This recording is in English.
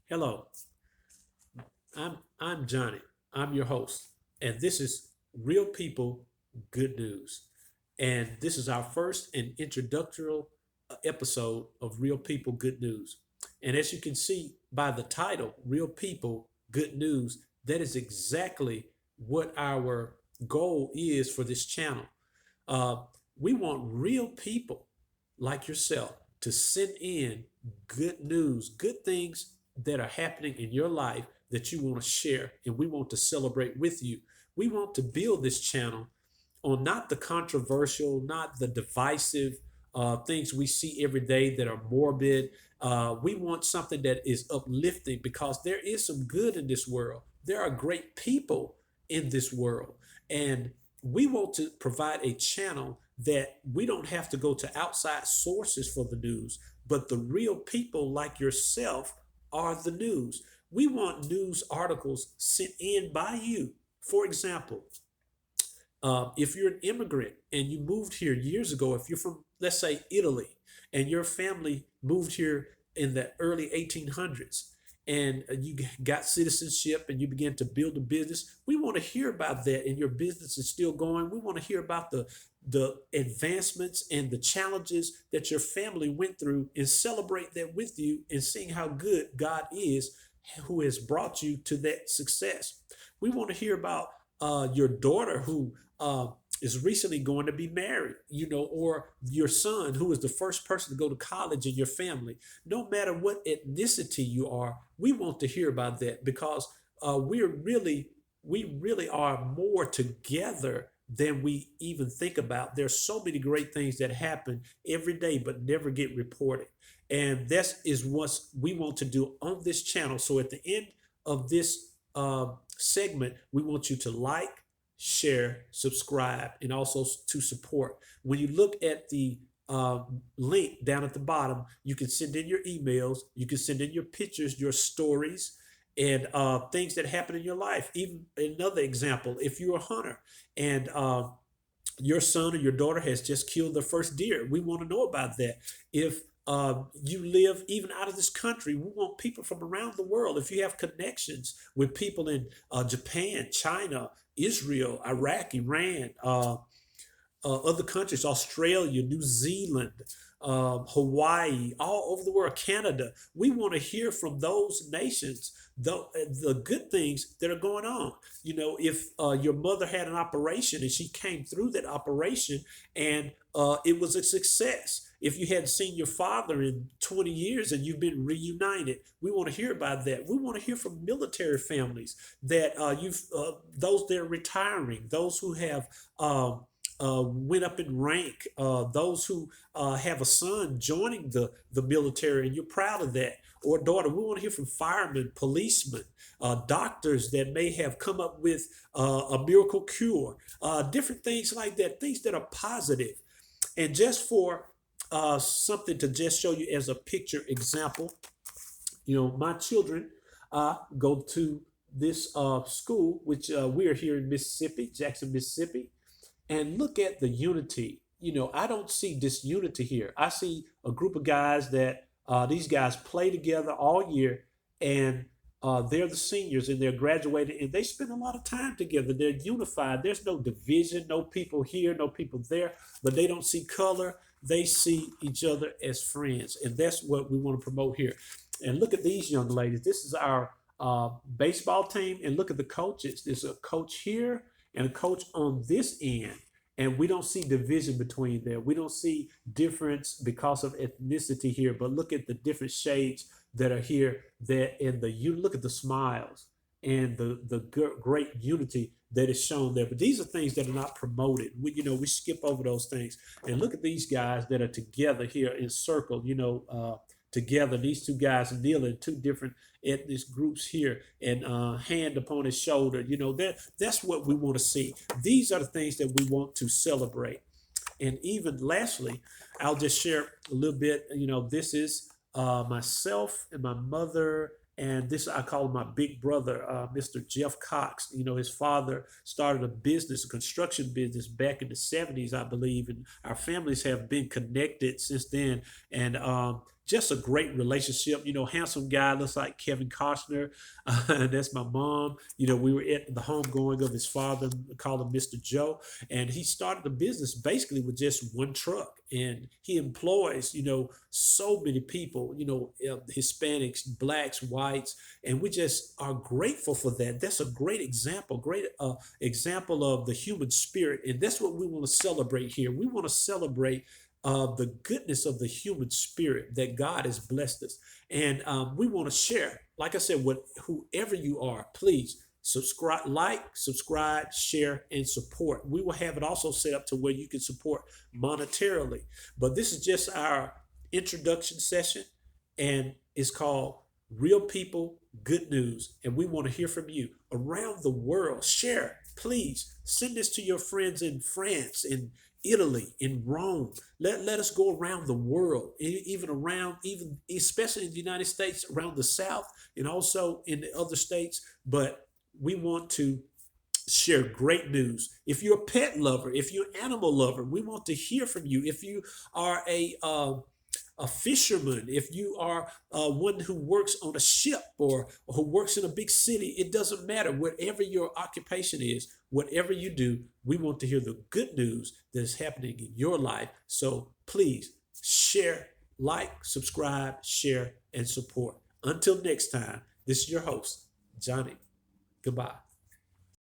Hello, I'm Johnny. I'm your host, and this is Real People, Good News. And this is our first and introductory episode of Real People, Good News. And as you can see by the title, Real People, Good News, that is exactly what our goal is for this channel. Uh, we want real people like yourself to send in good news, good things that are happening in your life that you want to share, and we want to celebrate with you. We want to build this channel on not the controversial, not the divisive things we see every day that are morbid. We want something that is uplifting because there is some good in this world. There are great people in this world. And we want to provide a channel that we don't have to go to outside sources for the news, but the real people like yourself are the news. We want news articles sent in by you. For example, if you're an immigrant and you moved here years ago, if you're from, let's say, Italy, and your family moved here in the early 1800s, and you got citizenship and you began to build a business, we want to hear about that, and your business is still going. We want to hear about the advancements and the challenges that your family went through and celebrate that with you and seeing how good God is who has brought you to that success. We want to hear about your daughter who is recently going to be married, or your son who is the first person to go to college in your family. No matter what ethnicity you are, we want to hear about that because we really are more together than we even think about. There's so many great things that happen every day but never get reported. And that is what we want to do on this channel. So at the end of this segment, we want you to like, share, subscribe, and also to support. When you look at the link down at the bottom, you can send in your emails, you can send in your pictures, your stories, and things that happen in your life. Even another example, if you're a hunter and your son or your daughter has just killed their first deer. We want to know about that. If you live even out of this country, we want people from around the world. If you have connections with people in Japan, China, Israel, Iraq, Iran, other countries, Australia, New Zealand, Hawaii, all over the world, Canada. We want to hear from those nations the good things that are going on. If your mother had an operation and she came through that operation and it was a success. If you hadn't seen your father in 20 years and you've been reunited, we want to hear about that. We want to hear from military families that those that are retiring, those who have went up in rank, those who have a son joining the military, and you're proud of that, or daughter. We want to hear from firemen, policemen, doctors that may have come up with a miracle cure, different things like that, things that are positive. And just for something to just show you as a picture example, my children go to this school, which we are here in Mississippi, Jackson, Mississippi, and look at the unity. I don't see disunity here. I see a group of guys that these guys play together all year, and they're the seniors and they're graduating, and they spend a lot of time together. They're unified. There's no division, no people here, no people there, but they don't see color. They see each other as friends, and that's what we want to promote here. And look at these young ladies. This is our baseball team, and look at the coaches. There's a coach here and a coach on this end, and we don't see division between them. We don't see difference because of ethnicity here, but look at the different shades that are here. That and you look at the smiles and the great unity that is shown there. But these are things that are not promoted. We skip over those things, and look at these guys that are together here in circle. Together, these two guys kneeling, two different ethnic groups here, and hand upon his shoulder. That's what we want to see. These are the things that we want to celebrate. And even lastly, I'll just share a little bit. This is myself and my mother, and this I call him my big brother, Mr. Jeff Cox. His father started a construction business back in the 70s, I believe, and our families have been connected since then. And just a great relationship. Handsome guy, looks like Kevin Costner. And that's my mom. We were at the homegoing of his father, called him Mr. Joe. And he started a business basically with just one truck. And he employs, so many people, Hispanics, blacks, whites. And we just are grateful for that. That's a great example of the human spirit. And that's what we want to celebrate here. We want to celebrate the goodness of the human spirit that God has blessed us. And we want to share, like I said, with whoever you are, please subscribe, share, and support. We will have it also set up to where you can support monetarily. But this is just our introduction session, and it's called Real People, Good News. And we want to hear from you around the world. Share, please. Send this to your friends in France, in Italy, in Rome. Let us go around the world, even especially in the United States, around the South, and also in the other states. But we want to share great news. If you're a pet lover, if you're an animal lover, we want to hear from you. If you are a fisherman, if you are one who works on a ship, or who works in a big city, it doesn't matter. Whatever your occupation is, whatever you do, we want to hear the good news that is happening in your life. So please share, subscribe, share, and support. Until next time, this is your host, Johnny. Goodbye.